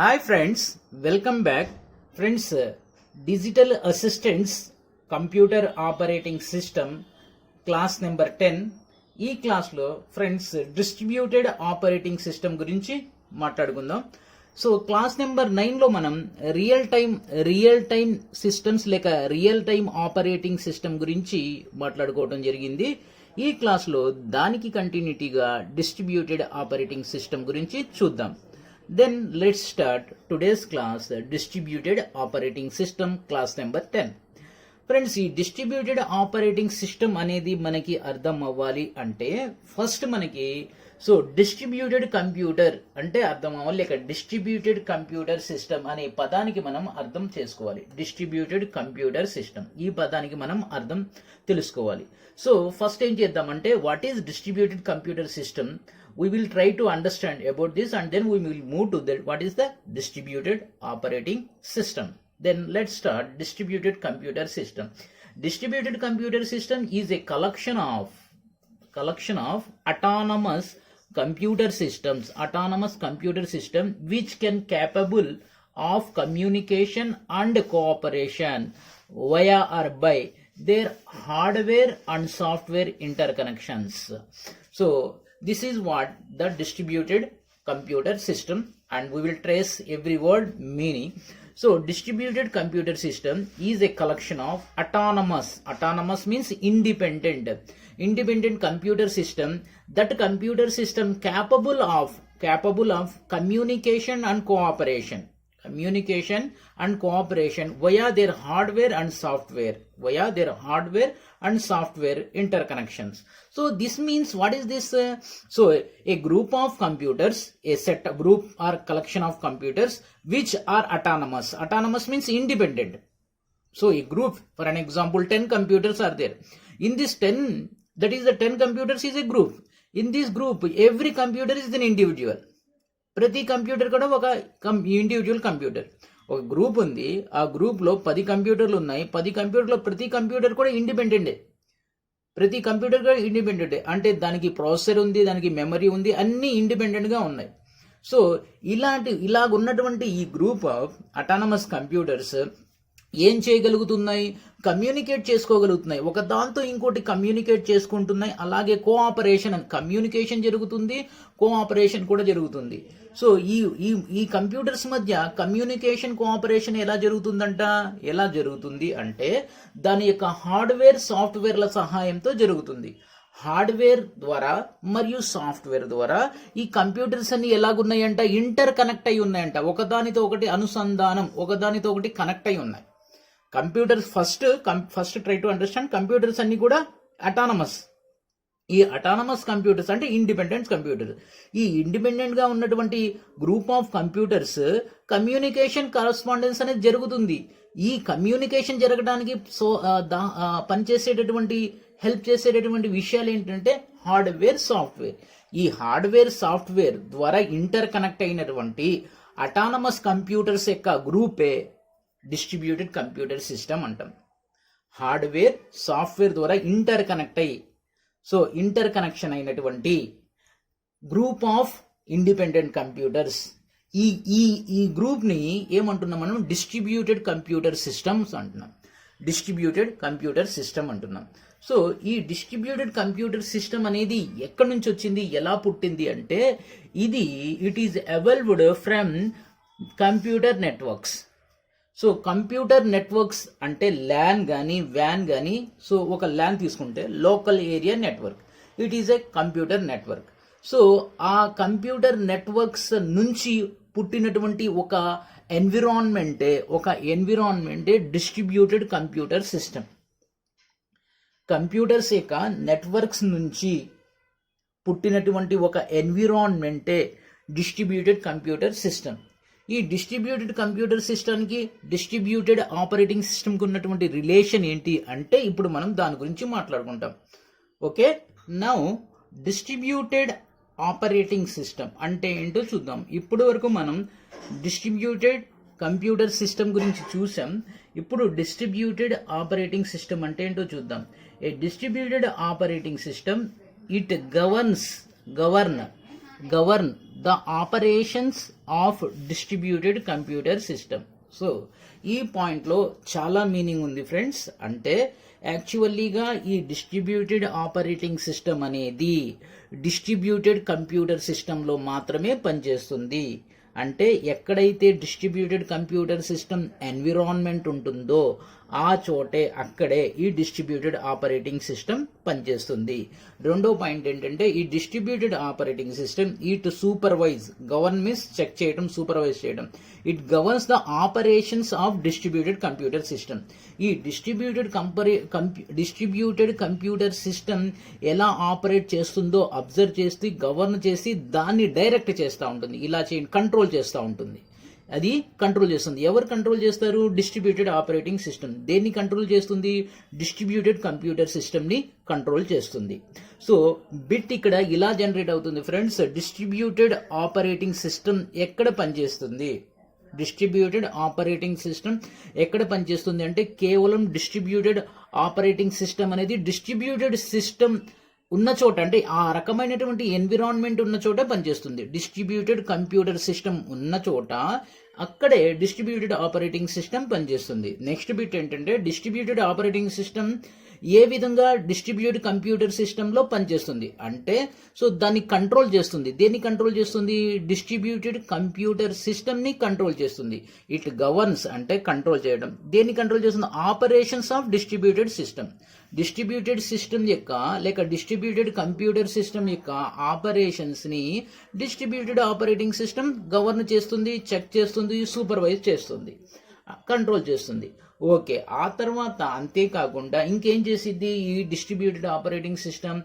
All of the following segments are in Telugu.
Hi friends, welcome back. Friends, Digital Assistants Computer Operating System class number 10. ఈ క్లాస్లో ఫ్రెండ్స్ డిస్ట్రిబ్యూటెడ్ ఆపరేటింగ్ సిస్టమ్ గురించి మాట్లాడుకుందాం. సో క్లాస్ నెంబర్ 9లో మనం రియల్ టైమ్ సిస్టమ్స్ లేక రియల్ టైమ్ ఆపరేటింగ్ సిస్టమ్ గురించి మాట్లాడుకోవడం జరిగింది. ఈ క్లాస్లో దానికి కంటిన్యూటీగా డిస్ట్రిబ్యూటెడ్ ఆపరేటింగ్ సిస్టమ్ గురించి చూద్దాం. Then let's start today's class, distributed operating system class number 10. Friends, ఈ డిస్ట్రిబ్యూటెడ్ ఆపరేటింగ్ సిస్టమ్ అనేది మనకి అర్థం అవ్వాలి అంటే ఫస్ట్ మనకి డిస్ట్రిబ్యూటెడ్ కంప్యూటర్ అంటే అర్థం అవ్వాలి, లేక డిస్ట్రిబ్యూటెడ్ కంప్యూటర్ సిస్టమ్ అనే పదానికి మనం అర్థం చేసుకోవాలి. డిస్ట్రిబ్యూటెడ్ కంప్యూటర్ సిస్టమ్ ఈ పదానికి మనం అర్థం తెలుసుకోవాలి. సో ఫస్ట్ ఏం చేద్దామంటే what is distributed computer system, we will try to understand about this and then we will move to that what is the distributed operating system. Then let's start distributed computer system. Distributed computer system is a collection of autonomous computer system which can capable of communication and cooperation via or by their hardware and software interconnections. So this is what the distributed computer system, and we will trace every word meaning. So distributed computer system is a collection of autonomous means independent computer system, that computer system capable of communication and cooperation via their hardware and software interconnections. So this means what is this? So a group of computers, group or collection of computers which are autonomous means independent. So a group, for an example, 10 computers are there. In this 10, that is the 10 computers is a group. In this group every computer is an individual. ప్రతి కంప్యూటర్ కూడా ఒక ఇండివిజువల్ కంప్యూటర్. ఒక గ్రూప్ ఉంది, ఆ గ్రూప్లో 10 కంప్యూటర్లు ఉన్నాయి. 10 కంప్యూటర్లో ప్రతి కంప్యూటర్ కూడా ఇండిపెండెంటే. అంటే దానికి ప్రాసెసర్ ఉంది, దానికి మెమరీ ఉంది, అన్నీ ఇండిపెండెంట్గా ఉన్నాయి. సో ఇలాగున్నటువంటి ఈ గ్రూప్ ఆఫ్ అటానమస్ కంప్యూటర్స్ ఏం చేయగలుగుతున్నాయి? కమ్యూనికేట్ చేసుకోగలుగుతున్నాయి, ఒక దాంతో ఇంకోటి కమ్యూనికేట్ చేసుకుంటున్నాయి. అలాగే కమ్యూనికేషన్ జరుగుతుంది, కోఆపరేషన్ కూడా జరుగుతుంది. సో ఈ కంప్యూటర్స్ మధ్య కమ్యూనికేషన్ కోఆపరేషన్ ఎలా జరుగుతుంది అంటే దాని యొక్క హార్డ్వేర్ సాఫ్ట్వేర్ల సహాయంతో జరుగుతుంది. హార్డ్వేర్ ద్వారా మరియు సాఫ్ట్వేర్ ద్వారా ఈ కంప్యూటర్స్ అన్ని ఎలాగున్నాయంట? ఇంటర్ కనెక్ట్ అయి ఉన్నాయంట, ఒకదానితో ఒకటి అనుసంధానం, ఒకదానితో ఒకటి కనెక్ట్ అయి ఉన్నాయి. Computers first try to understand, computers అన్ని కూడా అటానమస్. ఈ అటానమస్ కంప్యూటర్స్ అంటే ఇండిపెండెంట్ కంప్యూటర్. ఈ ఇండిపెండెంట్ గా ఉన్నటువంటి group of computers communication correspondence అనేది జరుగుతుంది. ఈ కమ్యూనికేషన్ జరగడానికి హెల్ప్ చేసేటటువంటి విషయాలు ఏంటంటే హార్డ్వేర్ సాఫ్ట్వేర్. ఈ హార్డ్వేర్ సాఫ్ట్వేర్ ద్వారా ఇంటర్ కనెక్ట్ అయినటువంటి అటానమస్ కంప్యూటర్స్ యొక్క గ్రూపే డిస్ట్రిబ్యూటెడ్ కంప్యూటర్ సిస్టమ్ అంటాం. హార్డ్వేర్ సాఫ్ట్వేర్ ద్వారా ఇంటర్ కనెక్షన్ అయినటువంటి గ్రూప్ ఆఫ్ ఇండిపెండెంట్ కంప్యూటర్స్. ఈ గ్రూప్ ని ఏమంటున్నాం మనం? డిస్ట్రిబ్యూటెడ్ కంప్యూటర్ సిస్టమ్స్ అంటున్నాం. సో ఈ డిస్ట్రిబ్యూటెడ్ కంప్యూటర్ సిస్టమ్ అనేది ఎక్కడి నుంచి వచ్చింది, ఎలా పుట్టింది అంటే it is evolved from computer networks. So computer networks అంటే ల్యాన్ కానీ వ్యాన్ కానీ. సో ఒక ల్యాన్ తీసుకుంటే local area network, it is a computer network. So ఆ కంప్యూటర్ నెట్వర్క్స్ నుంచి పుట్టినటువంటి ఒక ఎన్విరాన్మెంటే డిస్ట్రిబ్యూటెడ్ కంప్యూటర్ సిస్టమ్. కంప్యూటర్స్ యొక్క నెట్వర్క్స్ నుంచి పుట్టినటువంటి ఒక ఎన్విరాన్మెంటే డిస్ట్రిబ్యూటెడ్ కంప్యూటర్ సిస్టమ్. ఈ డిస్ట్రిబ్యూటెడ్ కంప్యూటర్ సిస్టమ్కి డిస్ట్రిబ్యూటెడ్ ఆపరేటింగ్ సిస్టమ్కి ఉన్నటువంటి రిలేషన్ ఏంటి అంటే ఇప్పుడు మనం దాని గురించి మాట్లాడుకుంటాం. Okay, now distributed operating system అంటే ఏంటో చూద్దాం. ఇప్పుడు వరకు మనం డిస్ట్రిబ్యూటెడ్ కంప్యూటర్ సిస్టమ్ గురించి చూసాం. ఇప్పుడు డిస్ట్రిబ్యూటెడ్ ఆపరేటింగ్ సిస్టమ్ అంటే ఏంటో చూద్దాం. A distributed operating system it govern govern the operations of distributed computer system. So ఈ పాయింట్లో చాలా మీనింగ్ ఉంది ఫ్రెండ్స్. అంటే యాక్చువల్లీగా ఈ డిస్ట్రిబ్యూటెడ్ ఆపరేటింగ్ సిస్టమ్ అనేది డిస్ట్రిబ్యూటెడ్ కంప్యూటర్ సిస్టంలో మాత్రమే పనిచేస్తుంది. అంటే ఎక్కడైతే డిస్ట్రిబ్యూటెడ్ కంప్యూటర్ సిస్టమ్ ఎన్విరాన్మెంట్ ఉంటుందో ఆ చోటే అక్కడే ఈ డిస్ట్రిబ్యూటెడ్ ఆపరేటింగ్ సిస్టమ్ పనిచేస్తుంది. రెండో పాయింట్ ఏంటంటే ఈ distributed operating system it supervise, govern means check చేయడం, సూపర్వైజ్ చేయడం. It governs the operations of distributed computer system. ఈ డిస్ట్రిబ్యూటెడ్ కంప్యూటర్ సిస్టమ్ ఎలా ఆపరేట్ చేస్తుందో అబ్జర్వ్ చేసి గవర్న్ చేసి దాన్ని డైరెక్ట్ చేస్తూ ఉంటుంది, ఇలా చేయండి, కంట్రోల్ చేస్తూ ఉంటుంది. అది కంట్రోల్ చేస్తుంది. ఎవరు కంట్రోల్ చేస్తారు? Distributed operating system. దేన్ని కంట్రోల్ చేస్తుంది? డిస్ట్రిబ్యూటెడ్ కంప్యూటర్ సిస్టమ్ని కంట్రోల్ చేస్తుంది. సో బిట్ ఇక్కడ ఇలా జనరేట్ అవుతుంది ఫ్రెండ్స్. డిస్ట్రిబ్యూటెడ్ ఆపరేటింగ్ సిస్టమ్ ఎక్కడ పనిచేస్తుంది? డిస్ట్రిబ్యూటెడ్ ఆపరేటింగ్ సిస్టమ్ ఎక్కడ పనిచేస్తుంది అంటే కేవలం డిస్ట్రిబ్యూటెడ్ ఆపరేటింగ్ సిస్టమ్ అనేది డిస్ట్రిబ్యూటెడ్ సిస్టమ్ ఉన్న చోట, అంటే ఆ రకమైనటువంటి ఎన్విరాన్మెంట్ ఉన్న చోట పనిచేస్తుంది. డిస్ట్రిబ్యూటెడ్ కంప్యూటర్ సిస్టమ్ ఉన్న చోట అక్కడే డిస్ట్రిబ్యూటెడ్ ఆపరేటింగ్ సిస్టమ్ పనిచేస్తుంది. నెక్స్ట్ బిట్ ఏంటంటే డిస్ట్రిబ్యూటెడ్ ఆపరేటింగ్ సిస్టమ్ ఏ విధంగా డిస్ట్రిబ్యూటెడ్ కంప్యూటర్ సిస్టంలో పనిచేస్తుంది అంటే సో దాన్ని కంట్రోల్ చేస్తుంది. దేన్ని కంట్రోల్ చేస్తుంది? డిస్ట్రిబ్యూటెడ్ కంప్యూటర్ సిస్టమ్ని కంట్రోల్ చేస్తుంది. ఇట్ గవర్న్స్ అంటే కంట్రోల్ చేయడం. దేన్ని కంట్రోల్ చేస్తుంది? Operations of distributed system. Distributed system యొక్క లేక డిస్ట్రిబ్యూటెడ్ కంప్యూటర్ సిస్టమ్ యొక్క ఆపరేషన్స్ ని డిస్ట్రిబ్యూటెడ్ ఆపరేటింగ్ సిస్టమ్ గవర్న్ చేస్తుంది, చెక్ చేస్తుంది, సూపర్వైజ్ చేస్తుంది, కంట్రోల్ చేస్తుంది. ఓకే, ఆ తర్వాత అంతేకాకుండా ఇంకేం చేసిద్ది ఈ distributed operating system?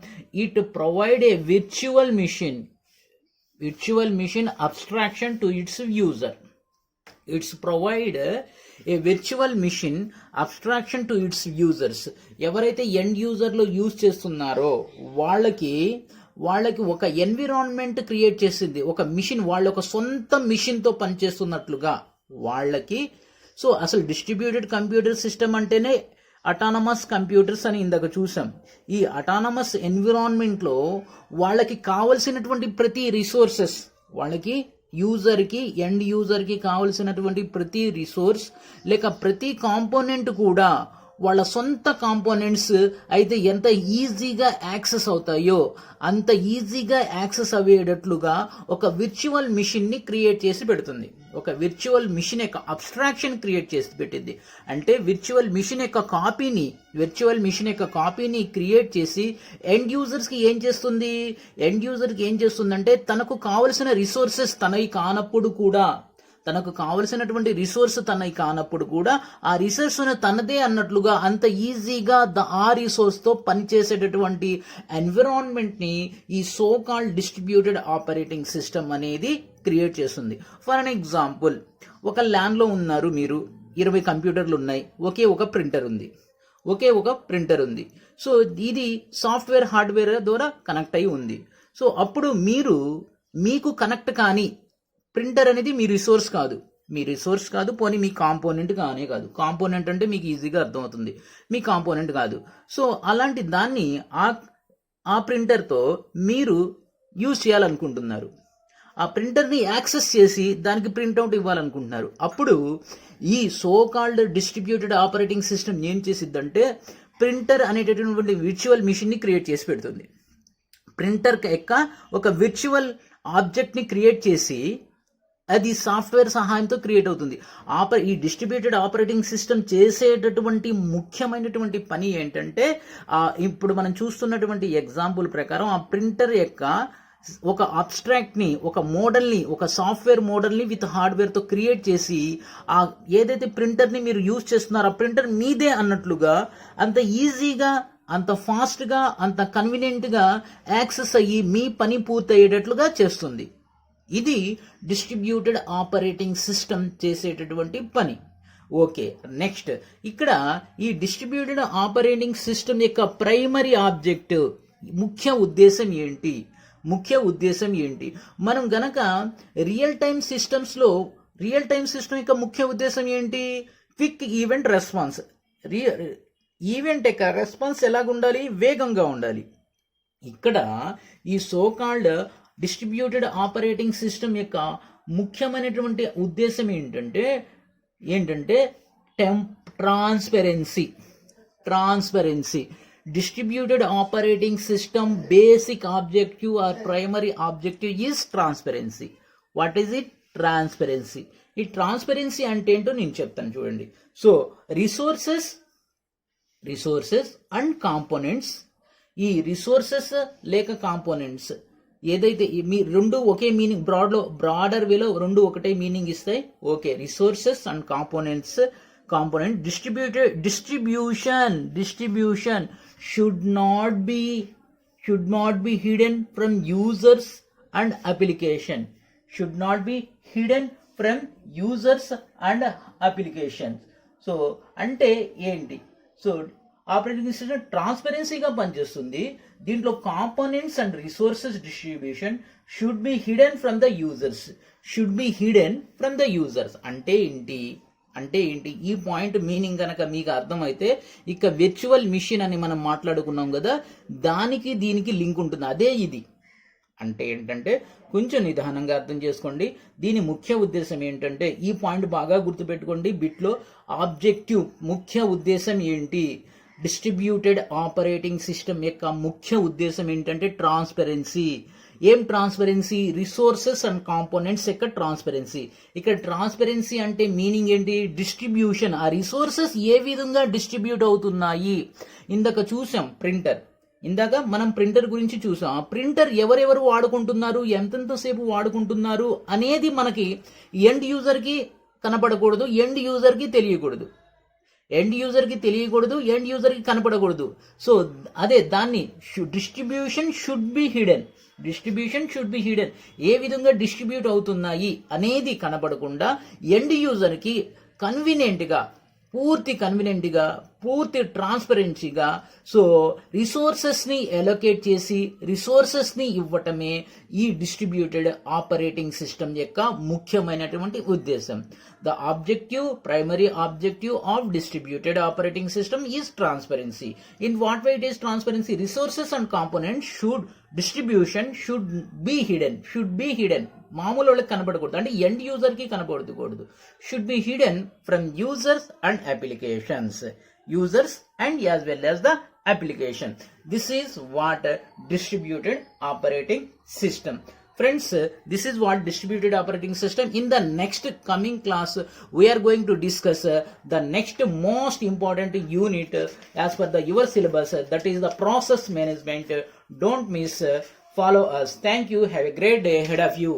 It provide a virtual machine abstraction to its user. Its provide a virtual machine abstraction to its users. ఎవరైతే ఎండ్ యూజర్లో యూజ్ చేస్తున్నారో వాళ్ళకి ఒక ఎన్విరాన్మెంట్ క్రియేట్ చేసింది, ఒక మిషన్, వాళ్ళ ఒక సొంత మిషన్తో పనిచేస్తున్నట్లుగా వాళ్ళకి. సో అసలు డిస్ట్రిబ్యూటెడ్ కంప్యూటర్ సిస్టమ్ అంటేనే అటానమస్ కంప్యూటర్స్ అని ఇందాక చూసాం. ఈ అటానమస్ ఎన్విరాన్మెంట్లో వాళ్ళకి కావలసినటువంటి ప్రతి రిసోర్సెస్, వాళ్ళకి యూజర్కి ఎండ్ యూజర్కి కావలసినటువంటి ప్రతి రిసోర్స్ లేక ప్రతి కాంపోనెంట్ కూడా వాళ్ళ సొంత కాంపోనెంట్స్ అయితే ఎంత ఈజీగా యాక్సెస్ అవుతాయో అంత ఈజీగా యాక్సెస్ అయ్యేటట్లుగా ఒక విర్చువల్ మిషన్ని క్రియేట్ చేసి పెడుతుంది. ఒక విర్చువల్ మిషన్ యొక్క అబ్స్ట్రాక్షన్ క్రియేట్ చేసి పెట్టింది. అంటే విర్చువల్ మిషన్ యొక్క కాపీని క్రియేట్ చేసి ఎండ్ యూజర్స్కి ఏం చేస్తుంది? ఎండ్ యూజర్కి ఏం చేస్తుందంటే తనకు కావలసిన రిసోర్సెస్ తనకు కావలసినటువంటి రిసోర్స్ తనకి కానప్పుడు కూడా ఆ రిసోర్స్ తనదే అన్నట్లుగా అంత ఈజీగా ఆ రిసోర్స్తో పనిచేసేటటువంటి ఎన్విరాన్మెంట్ని ఈ so called distributed operating system అనేది క్రియేట్ చేస్తుంది. ఫర్ అన్ ఎగ్జాంపుల్, ఒక ల్యాన్లో ఉన్నారు మీరు, 20 కంప్యూటర్లు ఉన్నాయి, ఒకే ఒక ప్రింటర్ ఉంది. సో ఇది సాఫ్ట్వేర్ హార్డ్వేర్ ద్వారా కనెక్ట్ అయి ఉంది. సో అప్పుడు మీకు కనెక్ట్ కాని ప్రింటర్ అనేది మీ రిసోర్స్ కాదు, పోనీ మీ కాంపోనెంట్ కాదు. కాంపోనెంట్ అంటే మీకు ఈజీగా అర్థమవుతుంది, మీ కాంపోనెంట్ కాదు. సో అలాంటి దాన్ని ఆ ప్రింటర్తో మీరు యూజ్ చేయాలనుకుంటున్నారు. ఆ ప్రింటర్ని యాక్సెస్ చేసి దానికి ప్రింట్అవుట్ ఇవ్వాలనుకుంటున్నారు. అప్పుడు ఈ so called distributed operating system ఏం చేసిద్దంటే ప్రింటర్ అనేటటువంటి విర్చువల్ మిషన్ని క్రియేట్ చేసి పెడుతుంది. ప్రింటర్ యొక్క ఒక విర్చువల్ ఆబ్జెక్ట్ని క్రియేట్ చేసి అది సాఫ్ట్వేర్ సహాయంతో క్రియేట్ అవుతుంది. ఈ డిస్ట్రిబ్యూటెడ్ ఆపరేటింగ్ సిస్టమ్ చేసేటటువంటి ముఖ్యమైనటువంటి పని ఏంటంటే ఇప్పుడు మనం చూస్తున్నటువంటి ఎగ్జాంపుల్ ప్రకారం ఆ ప్రింటర్ యొక్క ఒక అబ్స్ట్రాక్ట్ని, ఒక మోడల్ని, ఒక సాఫ్ట్వేర్ మోడల్ని విత్ హార్డ్వేర్తో క్రియేట్ చేసి ఏదైతే ప్రింటర్ని మీరు యూజ్ చేస్తున్నారో ఆ ప్రింటర్ మీదే అన్నట్లుగా అంత ఈజీగా, అంత ఫాస్ట్గా, అంత కన్వీనియంట్గా యాక్సెస్ అయ్యి మీ పని పూర్తయ్యేటట్లుగా చేస్తుంది. ఇది డిస్ట్రిబ్యూటెడ్ ఆపరేటింగ్ సిస్టమ్ చేసేటటువంటి పని. ఓకే, నెక్స్ట్ ఇక్కడ ఈ డిస్ట్రిబ్యూటెడ్ ఆపరేటింగ్ సిస్టమ్ యొక్క ప్రైమరీ ఆబ్జెక్టివ్, ముఖ్య ఉద్దేశం ఏంటి? మనం గనక రియల్ టైమ్ సిస్టమ్ యొక్క ముఖ్య ఉద్దేశం ఏంటి? Quick event response. ఈవెంట్ యొక్క రెస్పాన్స్ ఎలాగ ఉండాలి? వేగంగా ఉండాలి. ఇక్కడ ఈ so called distributed operating system యొక్క ముఖ్యమైనటువంటి ఉద్దేశం ఏంటంటే transparency. Distributed operating system basic objective or primary objective is transparency. What is it? Transparency. ఈ ట్రాన్స్పరెన్సీ అంటే ఏంటో నేను చెప్తాను చూడండి. సో రిసోర్సెస్ అండ్ కాంపోనెంట్స్, ఈ రిసోర్సెస్ లేక కాంపోనెంట్స్ ఏదైతే మీ రెండు ఒకే మీనింగ్, బ్రాడర్ వేలో రెండు ఒకటే మీనింగ్ ఇస్తాయి. Okay, resources and component distribution should not be hidden from users and application. So అంటే ఏంటి? సో ఆపరేటింగ్ సిస్టమ్ ట్రాన్స్పరెన్సీగా పనిచేస్తుంది. దీంట్లో components and resources distribution should be hidden from the users. అంటే ఏంటి ఈ పాయింట్ మీనింగ్ కనుక మీకు అర్థమైతే, ఇక విర్చువల్ మిషన్ అని మనం మాట్లాడుకున్నాం కదా, దానికి దీనికి లింక్ ఉంటుంది. అదే ఇది. అంటే ఏంటంటే కొంచెం నిదానంగా అర్థం చేసుకోండి. దీని ముఖ్య ఉద్దేశం ఏంటంటే, ఈ పాయింట్ బాగా గుర్తుపెట్టుకోండి. బిట్లో ఆబ్జెక్టివ్ ముఖ్య ఉద్దేశం ఏంటి? డిస్ట్రిబ్యూటెడ్ ఆపరేటింగ్ సిస్టమ్ యొక్క ముఖ్య ఉద్దేశం ఏంటంటే ట్రాన్స్పరెన్సీ. ఏం ట్రాన్స్పరెన్సీ? రిసోర్సెస్ అండ్ కాంపోనెంట్స్ యొక్క ట్రాన్స్పరెన్సీ. ఇక్కడ ట్రాన్స్పరెన్సీ అంటే మీనింగ్ ఏంటి? డిస్ట్రిబ్యూషన్. ఆ రిసోర్సెస్ ఏ విధంగా డిస్ట్రిబ్యూట్ అవుతున్నాయి. ఇందాక మనం ప్రింటర్ గురించి చూసాం. ఆ ప్రింటర్ ఎవరెవరు వాడుకుంటున్నారు, ఎంతెంతసేపు వాడుకుంటున్నారు అనేది మనకి ఎండ్ యూజర్కి కనపడకూడదు, ఎండ్ యూజర్కి తెలియకూడదు, ఎండ్ యూజర్కి కనపడకూడదు. సో అదే దాన్ని డిస్ట్రిబ్యూషన్ షుడ్ బి హిడెన్. ఏ విధంగా డిస్ట్రిబ్యూట్ అవుతున్నాయి అనేది కనపడకుండా ఎండ్ యూజర్కి పూర్తి ట్రాన్స్పరెన్సీగా సో రిసోర్సెస్ని అలొకేట్ చేసి రిసోర్సెస్ని ఇవ్వటమే ఈ డిస్ట్రిబ్యూటెడ్ ఆపరేటింగ్ సిస్టమ్ యొక్క ముఖ్యమైనటువంటి ఉద్దేశం. The primary objective of distributed operating system is transparency. In what way it is transparency? Resources and components distribution should be hidden. మామూలు వాళ్ళకి కనపడకూడదు, అంటే ఎండ్ యూజర్ కి కనపడకూడదు. Should be hidden from users and as well as the application. This is what distributed operating system. Friends, this is what distributed operating system. In the next coming class, we are going to discuss the next most important unit as per your syllabus, that is the process management. Don't miss, follow us. Thank you. Have a great day ahead of you.